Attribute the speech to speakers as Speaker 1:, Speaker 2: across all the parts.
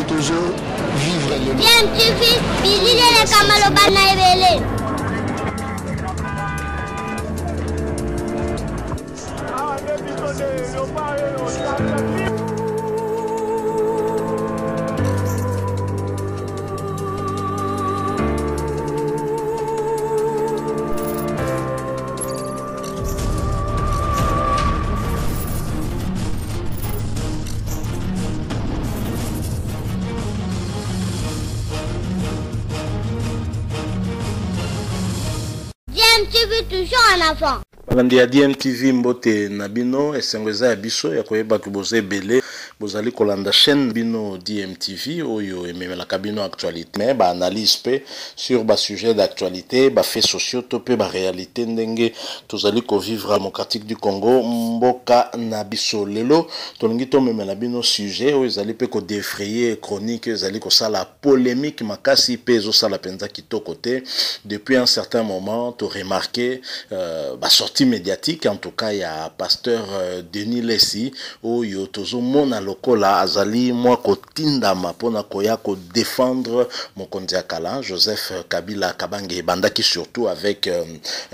Speaker 1: toujours vivre le
Speaker 2: DMTV, bilile kamalo bana ebele. DMTV toujours en avant.
Speaker 3: Balandi ya DMTV mbote na bino esengweza ya biso ya koyeba ke boze ebele bozali kolanda chaîne bino DMTV oyo ememelaka bino actualité mais ba analyse pe sur ba sujet d'actualité ba faits sociaux to pe ba réalité ndenge tozali ko vivre démocratique du Congo mboka na biso lelo tolingi to memela bino sujet oyo ezali pe ko défrayer chronique ezali ko sala polémique makasi pe zo sala penza kitoko te depuis un certain moment to remarqué ba sortie médiatique en tout cas il y a pasteur Denis Lessi oyo tozo mona lokola azali mwa kotindama pona koya ko défendre mokonzi akala Joseph Kabila Kabange bandaki surtout avec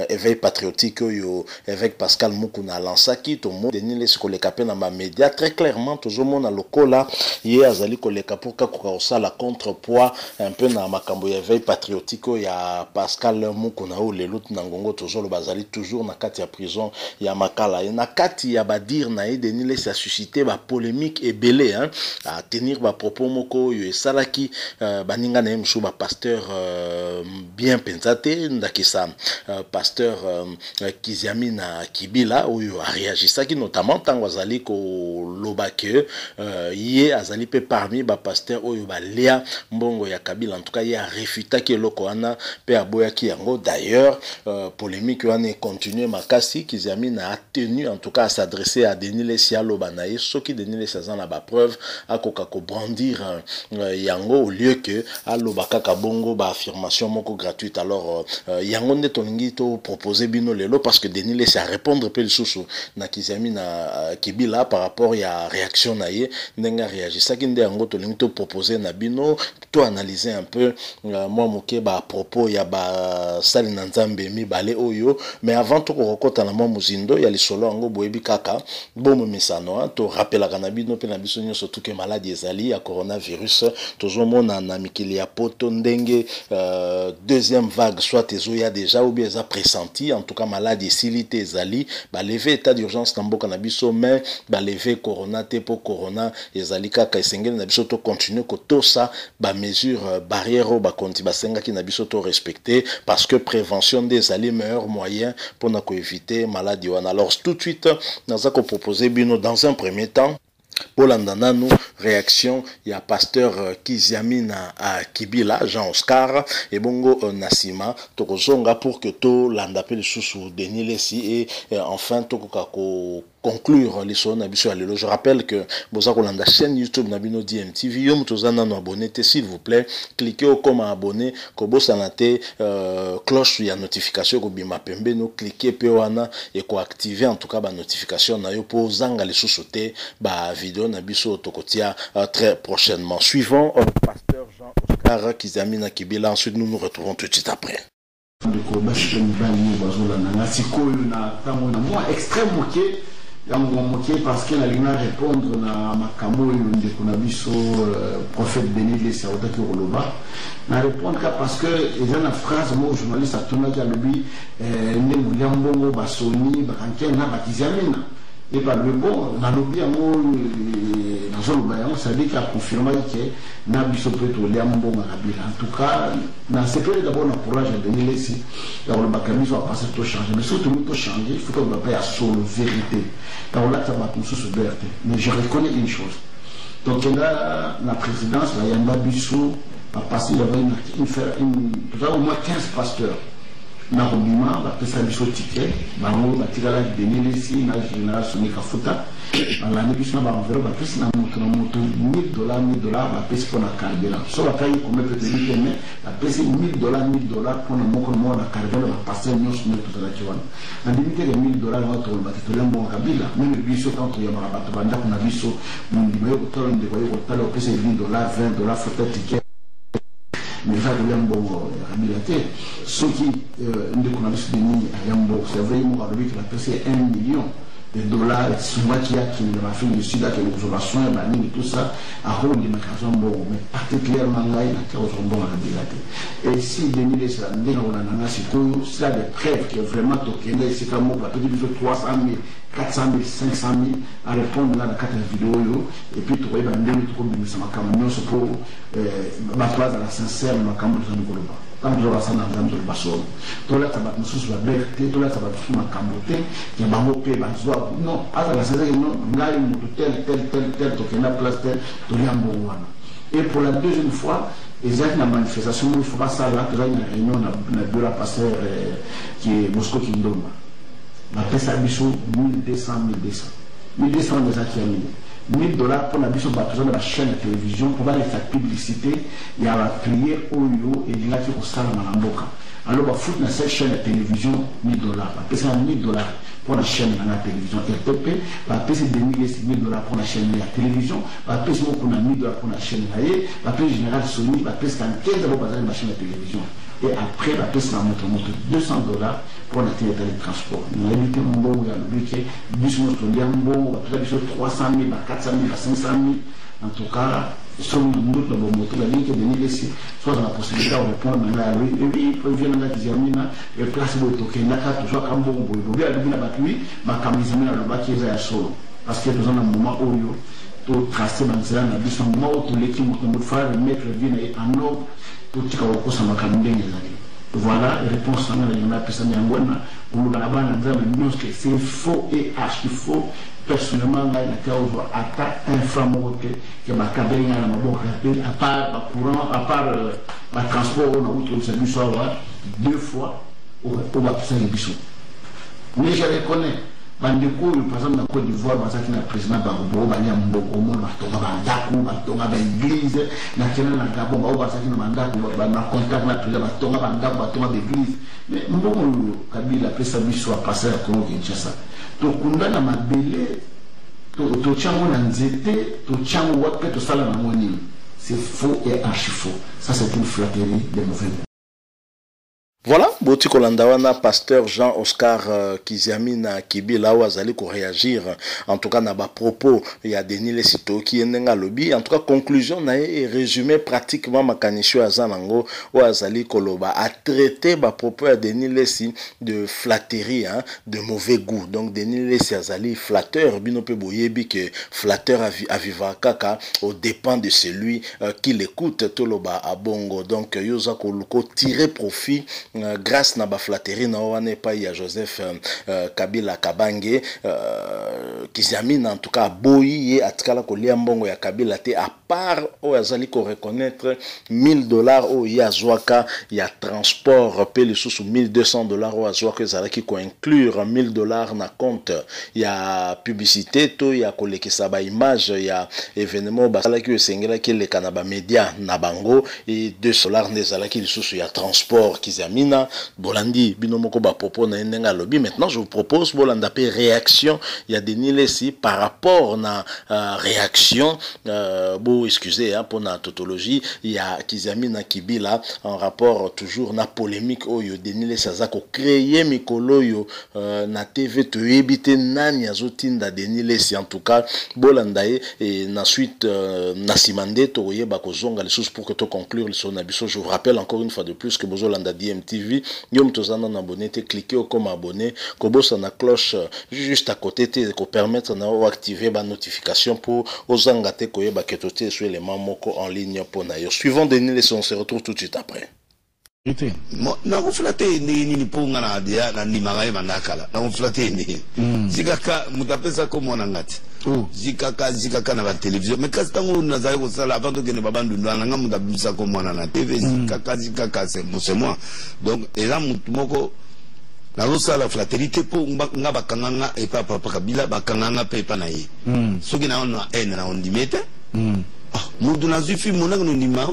Speaker 3: éveil patriotique oyo avec Pascal Mukuna lansaki to mo Denis Lessi koleka pe na ma média très clairement tozo mona lokola ye azali koleka pour ka kosala contrepoids un peu na makambo ya éveil patriotique ya Pascal Mukuna o lelut na ngongo tozo lo bazali toujours na kati ya prison ya makala et na kati ya badir na ye Denis Lessi a suscité ba polémique et belé hein à tenir ba propos moko yo esalaki baninga na mshu ba pasteur bien pensate ndakisa pasteur Kiziamina Kibila oyo a réagisaki notamment tango azali ko lobake ye azali pe parmi ba pasteur oyo ba Léa mbongo ya Kabila en tout cas ye a réfutaki eloko wana pe aboyaki yango d'ailleurs polémique wana continue makasi Kiziamina a tenu en tout cas à s'adresser à Denis Lessi alobanaye soki Denis Lessi azana ba preuve akoka ko brandir yango au lieu que alobaka kabongo ba affirmation moko gratuite alors yango nde tolingi to proposer bino lelo parce que Denis Lessi a répondre pe lisusu na Kiziamina Kibila par rapport ya réaction na ye ndenga réagissaki nde yango tolingi to proposer na bino to analyser un peu moi moke ba propos ya ba sali na nzambe mibale oyo mais avant to kokota na muzindo ya lisolo yango boyebi kaka bomo misano to rappelaka na bino pe na biso nyonso tout que maladie ezali ya coronavirus tozomona na mikili ya poto ndenge deuxième vague soit ezoya déjà ou bien eza pressenti en tout cas maladie silité ezali ba lever état d'urgence na mboka na biso mais ba lever corona te po corona ezali kaka esengeli na biso to continuer ko tosa ba mesure barrière ba konti basengaki na biso to respecter parce que prévention des ali meilleur moyen pour na ko éviter maladie wana alors tout de suite naza ko proposer bino dans un premier temps pour l'andanano réaction il y a pasteur Kiziamina Kibila Jean Oscar et bongo Nasima tokozonga pour que to landapel sous Denis Lessi et enfin tokoka ko conclure les sons nabiso alelo. Je rappelle que boza kolanda chaîne YouTube nabino DMTV yo mutozana no abonné s'il vous plaît cliquez au comme abonné ko bosana te cloche ya notification ko bima pembe no cliquez pe wana et ko activer en tout cas ba notification na yo po zanga les sous-sauter ba vidéo nabiso tokotia très prochainement. Suivant pasteur Jean Oscar Kiziamina Kibila, ensuite nous nous retrouvons tout de suite après.
Speaker 1: Parce que la ligne répondre na makamo de kunabiso prophète Denis Lessi autaki koloba na répondre parce que ils ont une phrase moi journaliste a tourné à lui ndembu liambongo basoni bakanke na Kiziamina et par le bon na lobby amo na zolo bayango ça dit qu'il a confirmé que na biso peto liambongo Kabila en tout cas na c'est que d'abord na courage de Denis Lessi dans le bakamiso a passé tout changer mais surtout tout changer il faut que on va à solo vérité dans là ça va tout sous liberté mais je reconnais une chose donc là la présidence la yamba biso a passé il y avait une au moins 15 pasteurs na kobima bapesa biso ticket bango batikala denilesi na général Soni Kafuta balandi biso na banvero bapesi na moto $1000 bapesi mpona carburant so bakai kombe peut dire mais bapesi $1000 mpona moko mo na carburant bapasteur nyonso nde tozalaki wana na limite ke $1000 wana toloba te tolembo kabila meme biso quand toyambaka bato bandako na biso mondima yo kotala ndeko yo kotala opesa $10 $20 fota ticket mais ça devient bon kabila te soki ndeko na biso deni ayambo c'est vrai mo kalobi ke bapesi $1 million souvent qui a qui dans l'Afrique du Sud, qui a l'observation, et tout ça, à rôle de macaron bon, mais particulièrement là, il y a qui ont bon à la et si Denis les Sandés, on a c'est là des preuves qui est vraiment toqué, c'est comme on va peut dire 300 000, 400 000, 500 000 à répondre là dans 4 vidéos, et puis tu vois, il y a des trucs comme ça, c'est pour ma place à la sincère, ma caméra de Goloba. Quand je vois ça dans le basson, tout là, ça va nous sous la berté, tout là, ça va nous ma camoté, qui m'a mopé, ma joie. Non, à la sincère, non, là, tel, token la place, tel, tout là, et pour la deuxième fois, ils ont une manifestation, il ne faut pas ça là, que j'ai une réunion dans le bureau à pasteur qui est Bosco Kindoma. Ma pèse à Bissou, 1200. 1200 déjà qui a mis. $1000 pour la mission de la chaîne de télévision pour faire sa publicité et à la prière au lieu et il a fait au salon à la boca. Alors on fout dans cette chaîne de télévision $1000. C'est $1000 pour la chaîne de la télévision RTP, c'est $1000 pour la chaîne de la télévision, c'est $1000 pour la chaîne de la général Sony, c'est $15 pour la chaîne de télévision. Et après, c'est $200 pour la télé transport. Nous avons évité mon bon, il y a le budget, bus bon, 300 000, 400 000, 500 000. En tout cas, sur le monde, le bon moto, la ligne qui est donnée ici, soit dans la possibilité de répondre maintenant à lui. Et puis, il vient dans la deuxième, et place le token, la carte, toujours comme bon, il y a le batterie, ma camisole, le bâti est à solo. Parce que nous avons un moment où tout tracé dans le moment où tout l'équipe, nous faire mettre le vin en ordre. Voilà, réponse à la personne c'est faux et archi faux. Personnellement, là, il y a attaque inframoté que ma cabine à part le courant, à part le transport, on a eu le soir 2 fois au baptême de Bissou. Mais je reconnais. Par exemple, dans Côte d'Ivoire, il y a un président Bagbo, il y a un Bokomo, il y a une église, il y a un Gabon, il y a un contact, il y a une église. Mais Mbongo Kabila a fait Bissou à passer à Congo Kinshasa. Donc, on a un bébé, c'est faux et archi faux. Ça, c'est une flatterie de mauvais goût.
Speaker 3: Voilà, Boti Kolandawana, pasteur Jean-Oscar Kiziamina Kibila Wazali ko réagir en tout cas na ba propos il y a Denis les sito qui endenga lobby en tout cas conclusion na et résumé pratiquement makanisho azanango Wazali Koloba a traité ba propos à Denis Lessi de flatterie hein, de mauvais goût. Donc Denis Lessi azali flatteur bino pe boyebi que flatteur à viva kaka au dépend de celui qui l'écoute toloba à bongo. Donc yoza ko tirer profit grâce na ba flatterie na wane pa ya Joseph Kabila Kabange Kiziamina en tout cas boyi et atkala ko lia mbongo ya Kabila te à part o azali ko reconnaître $1000 o ya zwaka ya transport pe le sous $1200 o azwaka ezalaki ko inclure $1000 na compte ya publicité to ya kolekisa ba image ya événement basalaki esengela ki le kanaba média na bango et $2 nezalaki le sous ya transport Kiziamina Bolandi binomoko ba propos na endenga lobby. Maintenant je vous propose Bolanda pe réaction il y a Denis Lessi par rapport na réaction excusez hein, pour la tautologie il y a Kiziamina Kibila en rapport toujours na polémique oyo Denis Lessi azako créer mikolo yo na TV to ebité nani azotinda Denis Lessi en tout cas Bolanda et na suite na simande to yeba ko zonga les choses pour que to conclure le son abiso. Je vous rappelle encore une fois de plus que Bozolanda DMTV yom tozana na abonné te cliquer comme abonné ko bossa na cloche juste à côté te ko permettre na activer ba notification pour ozanga te ko yeba ketote sur les mamoko en ligne pour na yo. Suivant Denis Lessi, on se retrouve tout de suite après.
Speaker 4: Na kuflate ni ponga na dia na ni magaye manakala na kuflate ni sikaka mutapesa ko mwana ngati zikaka na ba télévision mais kasi tango nazali ko sala avant que ne babandu ndana ngamu da bisa ko mwana na TV zikaka c'est moi donc et là mutumoko na losala fraternité po nga bakanganga et papa Kabila bakanganga pe pa na ye soki na on ene na on dimete mutu na zufi mona no ndima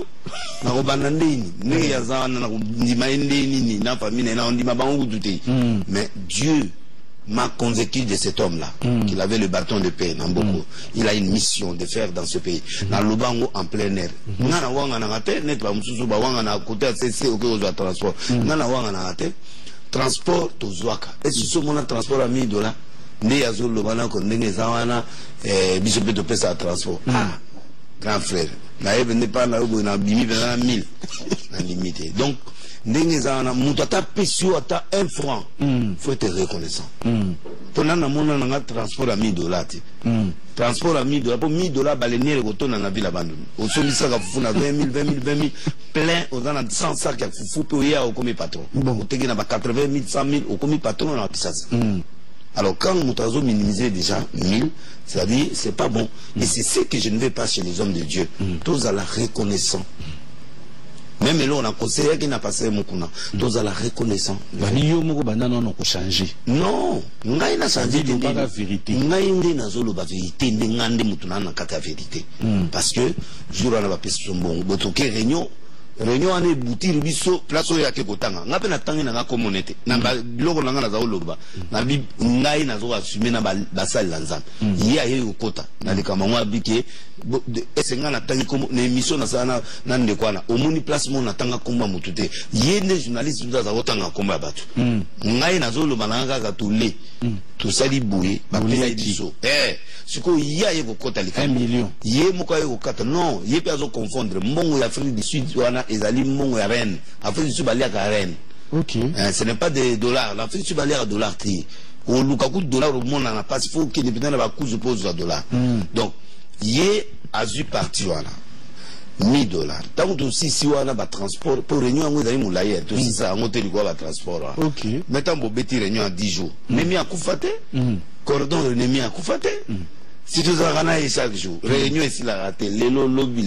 Speaker 4: na ko banandeni ne ya zana na ko ndima ndeni ni na famille na on ndima bangu tuté mais Dieu m'a convaincu de cet homme-là, qu'il avait le bâton de paix, Namboko. Il a une mission de faire dans ce pays. Dans le bango en plein air. Nana wanga na ngate, net ba mususu ba wanga na côté CC au que transport. Nana wanga na ngate, transport to zwaka. Et si ce mon transport à $1000, ne yazo lo bana ko ndenge zawana biso pe to pesa transport. Ah, grand frère. Na ebe ne pas na ubo na bimi na 1000 na limité. Donc ndenge zana mutata pesio ata 1 franc faut être reconnaissant pour nana mona na transport à $1000 transport à $1000 pour $1000 baleniere ko tona na villa bandu au somisa ka fufu na 20 000 plein aux ana 100 sacs ya fufu pe ya au comme patron bon teki na ba 80 000 100 000 au comme patron na kisasa alors quand mutazo minimiser déjà 1000 c'est-à-dire c'est pas bon et c'est ce que je ne veux pas chez les hommes de Dieu tous à la reconnaissance. Même là on a conseillé qui n'a passé mon kuna. Tous à la reconnaissance.
Speaker 5: Banio moko banana non ko changer.
Speaker 4: Non, ngai na changer de
Speaker 5: la vérité.
Speaker 4: Ngai ndi na zolo ba vérité ndi ngande mutuna na kata vérité. Parce que jour na ba pesi mbongo botoke réunion ane boutir biso place ya ke kotanga. Ngape na tangi na nga communauté. Na ba biloko na nga na zaolo ba. Na bi ngai na zo assumer na ba sali lanzam. Ye aye ukota. Na likama mwa bike esenga na tangi comme na émission na sana na ndekwana omoni place mo na tanga komba mutute yene journaliste nda za otanga komba batu ngai na zolo bananga ka tole to sali boué ba pesa diso siko ya ye kokota lika
Speaker 5: 1 million
Speaker 4: ye moko ye kokata non ye pe azo confondre mbongo ya Afrique du Sud wana ezali mbongo ya reine Afrique du Sud balia ka reine ce n'est pas des dollars l'Afrique du Sud balia ka dollars ti o lukaku dollar au monde na passe faut que dépendant ba coût suppose de dollars donc yé a dû partir wana $1000 tant que si wana ba transport pour réunion ngo zali moulaye tout ça ngo te likwa ba transport mais tant bo beti réunion à 10 jours nemi akufate cordon nemi akufate si tu as gagné chaque jour réunion ici la raté lelo lobby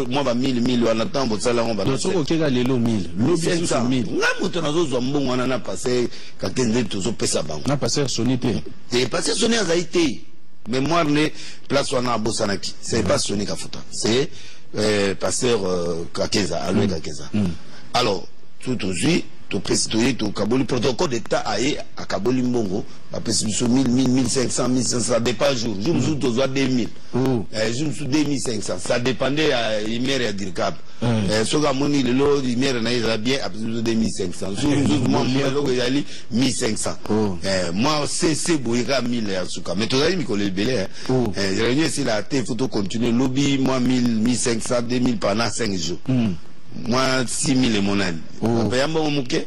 Speaker 4: moi ba 1000 wana tant bo sala ngo ba
Speaker 5: donc soko keka lelo 1000 lobby sur 1000
Speaker 4: nga moto nazo zo mbongo wana na passer kakende to zo pesa bango
Speaker 5: na passer sonité
Speaker 4: et passer sonné a zaité mémoire ne place wana bosanaki c'est pas Sonic Kafuta c'est pasteur Kakeza Aloe Kakeza alors tout aujourd'hui tout président tout Kaboli protocole d'état aye à Kaboli mbongo ba pesi biso 1000 1500 1500 dépend jour jour to zo 2000 jour 2500 ça dépendait à imere ya dirkab soga moni lelo imere na ira bien absolument 2500 jour moi lelo que yali 1500 moi c'est boyika 1000 ya suka mais tozali mikolo ebele réunion ici la té photo continuer lobby moi 1000 1500 2000 pendant 5 jours moi 6000 et mon âne payambo muke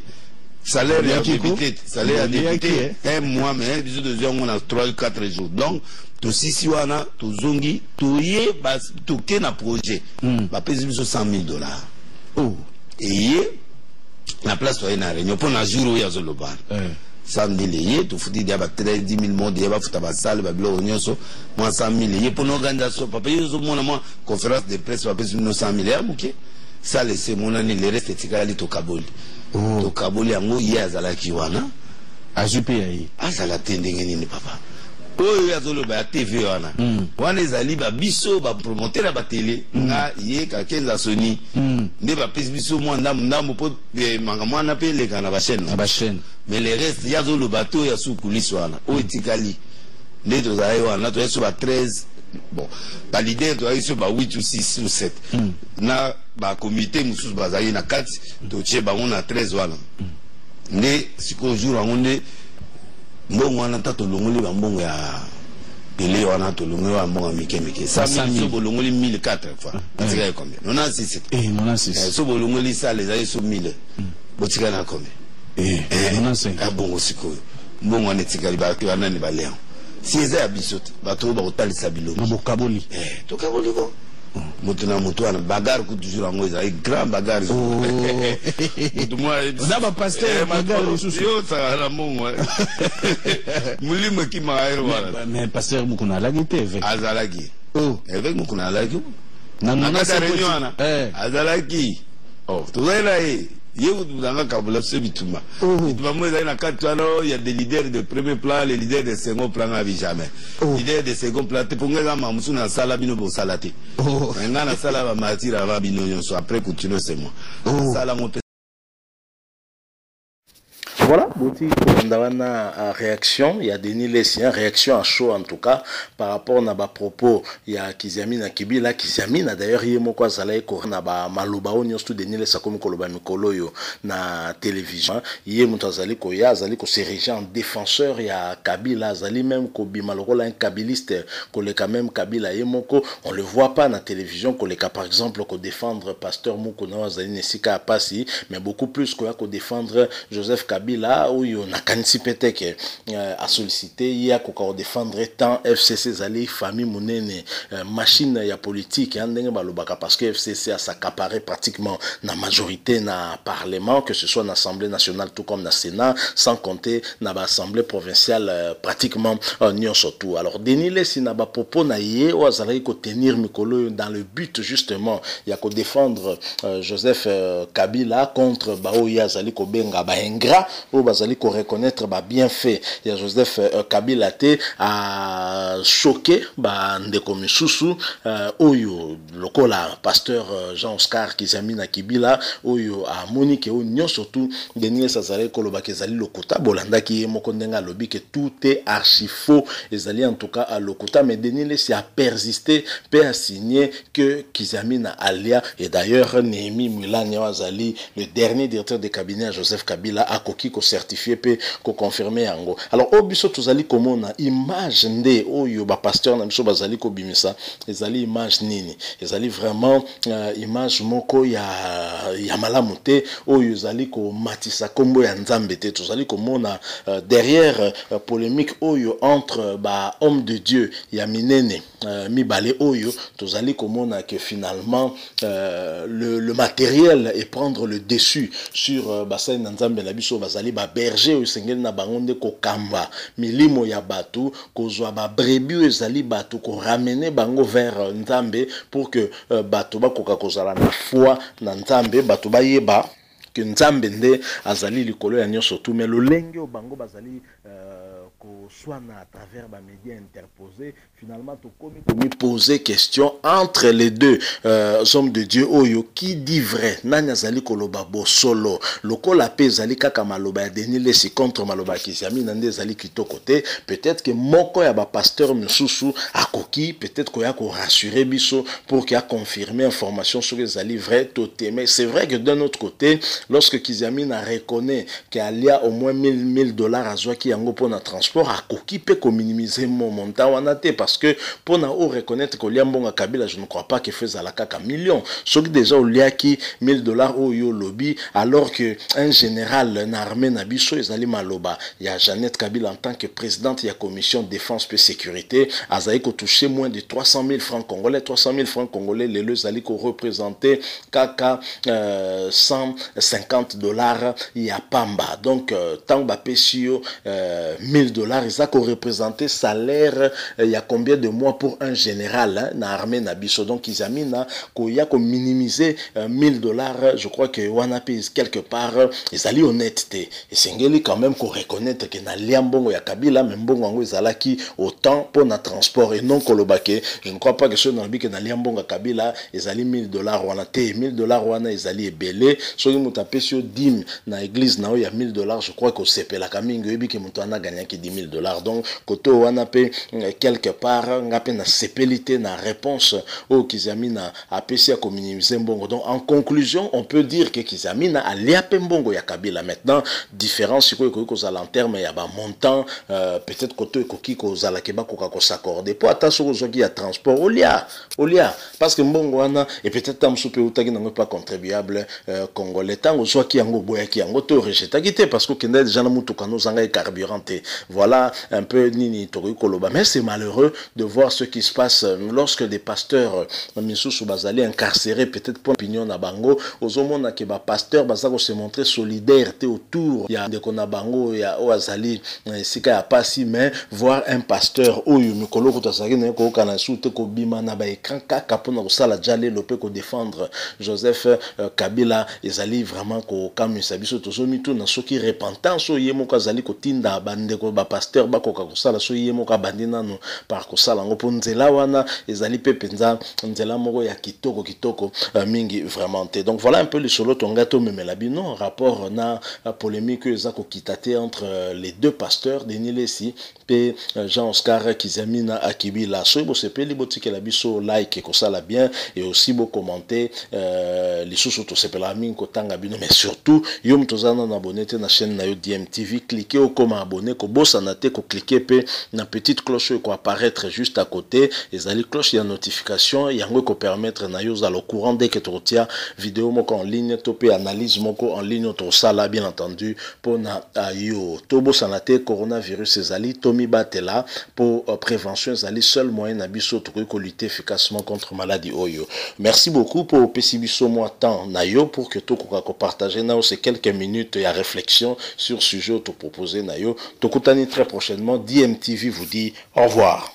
Speaker 4: salaire ya député salaire ya député un mois mais bisous de jours on a 3 4 jours donc to sisi wana to zongi to ye ba to ke na projet ba pesi biso $100,000 et ye la place to na réunion pour na jour ya zoloban samedi le ye to futi dia ba 10,000 monde ya ba futa ba salle ba bilo nyonso moi 100,000 ye pour l'organisation papa yo zo mona moi conférence de presse ba pesi 100,000 ya muke ça laissé mon année le reste tikali to Kaboli to Kaboli yango ye azalaki wana
Speaker 5: ajupe ya ye
Speaker 4: azala tendenge nini papa oyo yazolo ba TV wana wana ezali ba biso ba promoteur ba télé nga ye ka kenza Sony nde ba pesi biso mo ndambo po manga mwana pe le kana ba chaîne mais le reste yazolo bato ya sukulisi wana o tikali nde to zaye wana to yeso ba 13 bon ba leader to yeso ba 8 ou 6 ou 7 na ba comité mususu bazali na 4 to tie ba on a 13 wana nde siko jour ngonde mbongo wana tato longoli ba mbongo ya Pele wana to longoli ba mbongo mike ça so bolongoli 1004 fois tika combien 96 96 so bolongoli ça les aïe so 1000 botika na combien
Speaker 5: 95
Speaker 4: ah bongo siko mbongo wana tika ba wana ni ba léon si eza ya bisote bato ba otalisa biloko
Speaker 5: na Kaboli
Speaker 4: to Kaboli ko Motuna Moutouana, bagarre que toujours en Moïse, avec grand bagarre.
Speaker 5: Ça va pasteur, bagarre,
Speaker 4: ça va mon. Moulim qui m'a
Speaker 5: mais pasteur, beaucoup n'a l'agité avec.
Speaker 4: Azalaki.
Speaker 5: Oh,
Speaker 4: avec beaucoup n'a l'agité.
Speaker 5: Non, non,
Speaker 4: Azalaki. Oh, tout est là. Il y a des leaders de premier plan, les leaders de second plan à jamais. Les leaders de second plan, tu peux nga mamusuna sala bino bo salate. Nga na sala ba matira ba bino nyonso après continuer c'est moi. Sala mon.
Speaker 3: Voilà, Bouti, a réaction, il y a Denis Lessien, réaction à chaud en tout cas, par rapport à ma propos, il y a Kiziamina Kibila, Kiziamina d'ailleurs, il y a Moko Zalaï Korana, Malouba, Onion, Denis Lessien, comme Koloba Mikoloyo, na télévision, il y a Moutazali Koya, Zali ko s'érige en défenseur, il y a Kabila, Zali même Kobi Malorola, un kabiliste, Koleka même Kabila, Yemoko, on le voit pas na télévision, Koleka par exemple, ko défendre Pasteur Moukouna, Zali Nessika Apasi, mais beaucoup plus ko défendre Joseph Kabila. Là où il y a kanisi peut-être à solliciter il y a qu'on défendre tant FCC zali famille monene machine ya politique parce que FCC a s'accaparé pratiquement la majorité na parlement, que ce soit dans l'Assemblée nationale tout comme dans le Sénat, sans compter dans l'Assemblée provinciale pratiquement en surtout. Alors Denis Lessi n'a pas propos na yé ou azali ko tenir Mikolo dans le but justement il y a qu'on défendre Joseph Kabila contre Baoya zali ko benga ba ingra ou bazali ko reconnaître ba bienfait ya Joseph Kabila te a choqué ba ndeko misusu oyo lokola pasteur Jean-Oscar Kizamina Kibila oyo a Monique o nyo surtout Denis Sazale koloba kezali lokuta bolanda ki moko ndenga lobi que tout est archi faux ezali en tout cas à lokuta mais Denis Lessi a persisté pe a signé que Kizamina alia et d'ailleurs Néhémie Mulanya Azali le dernier directeur de cabinet à Joseph Kabila a koki ko certifié pe ko confirmer yango. Alors obiso tozali komona image nde oyo ba pasteur na biso bazali ko bimisa ezali image nini ezali vraiment image moko ya malamu te oyo ezali ko matisa kombo ya nzambe te tozali komona derrière polémique oyo entre ba homme de Dieu ya minene mibale oyo tozali komona que finalement le matériel est prendre le dessus sur bassin nzambe na biso bazali ba berger oyo sengeli na bangonde ko kamba milimo ya batu kozwa ba brebis ezali batu ko ramener bango vers nzambe pour que batu bakoka kozala na foi na nzambe batu bayeba que nzambe nde azali likolo ya nyonso tout mais lolenge o bango bazali soit à travers les médias interposés, finalement, tu me poser question entre les deux hommes de Dieu, oyo, qui dit vrai, Nanyazali Koloba Solo, Loko la paix Zali Kaka Maloba, Denis Lessi contre Maloba Kisiami, Nande Zali Kito côté, peut-être que Moko Yaba pasteur Msusu a coquille, peut-être qu'il y a qu'on rassurer Bisso pour qu'il y a confirmé information sur les Zali vrai, toté. Mais c'est vrai que d'un autre côté, lorsque Kisiami a reconnu qu'il y a au moins $1000 à Zouaki Yango pour notre transport, à Koki peut minimiser mon montant parce que pour nous reconnaître que Liambonga Kabila, je ne crois pas qu'il faisait la caca million. Ce qui déjà au liaki $1000 au yo lobby, alors que un général n'armé nabiso ezali maloba. Il y a Jeannette Kabila en tant que présidente de la commission défense et sécurité, Azaïko touché moins de 300 000 francs congolais, 300 000 francs congolais, les deux aliko représenté kaka $150 il y a Pamba. Donc tant que Pesio $1000 ils ont représenté salaire il y a combien de mois pour un général na armée na biso. Donc ils amina ko ya ko minimiser $1000, je crois que wana pays quelque part ils allaient honnêteté et sengeli quand même ko reconnaître que na liambongo ya Kabila même bongo ngo ezalaki autant pour na transport et non kolobake. Je ne crois pas que ce dans que na liambongo Kabila ezali $1000 wana te $1000 wana ezali ebele soki muta pesio dim na église na o ya $1000 je crois que sepela kamingo ebi que muto ana gagné ki $10,000. Donc koto wana pe quelque part ngape na sepelité na réponse au Kizamina a pesi à minimiser mbongo. Donc en conclusion on peut dire que Kizamina a liape mbongo ya Kabila. Maintenant différence siko ko en terme ya ba montant peut-être koto ekoki ko zala keba ko ka s'accorder pour attention aux qui ya transport olia parce que mbongo wana et peut-être tam soupe utaki na pas contribuable congolais tango soit ki yango boya ki yango to rejeter parce que kende déjà na mutuka no zanga carburant. voilà un peu nini tokoki koloba. Mais c'est malheureux de voir ce qui se passe lorsque des pasteurs misusu bazali incarcérés peut-être pour opinion na bango ozomona ke ba pasteur bazako se montrer solidaire autour ya de kona bango ya oazali sika ya pasi. Mais voir un pasteur oyo mikolo ko tsaki na ko kana sute ko bima na ba écran kaka pona ko sala jale lope ko défendre Joseph Kabila ezali vraiment ko kamisa biso tozomi to na soki repentance o yemo ko azali ko tinda bande ko ba pasteur ba ko ka ko sala so yemo ka bandina no par ko sala ngo ponzela wana ezali pe penza nzela moko ya kitoko mingi vraiment te. Donc voilà un peu le solo tongato memela bino rapport na polémique ezako kitate entre les deux pasteurs Denis Lesi pe Jean-Oscar Kizamina Akibila. So bo sepeli botike la biso like ko sala bien et aussi bo commenter les sous to sepela min ko tanga bino, mais surtout yom tozana na abonné na chaîne na yo DMTV, cliquez au comme abonné ko bossa na te ko cliquer pe na petite cloche ko apparaître juste à côté ezali cloche ya notification yango ko permettre na yo za le courant dès que tu retiens vidéo moko en ligne to pe analyse moko en ligne to sala bien entendu pour na yo to bossa na te coronavirus ezali Tommy Batela pour prévention ezali seul moyen na biso to ko lutter efficacement contre maladie oyo. Merci beaucoup pour pesibiso moi temps na yo pour que to ko partager na ces quelques minutes ya réflexion sur sujet to proposer na yo to kutani très prochainement. DMTV vous dit au revoir.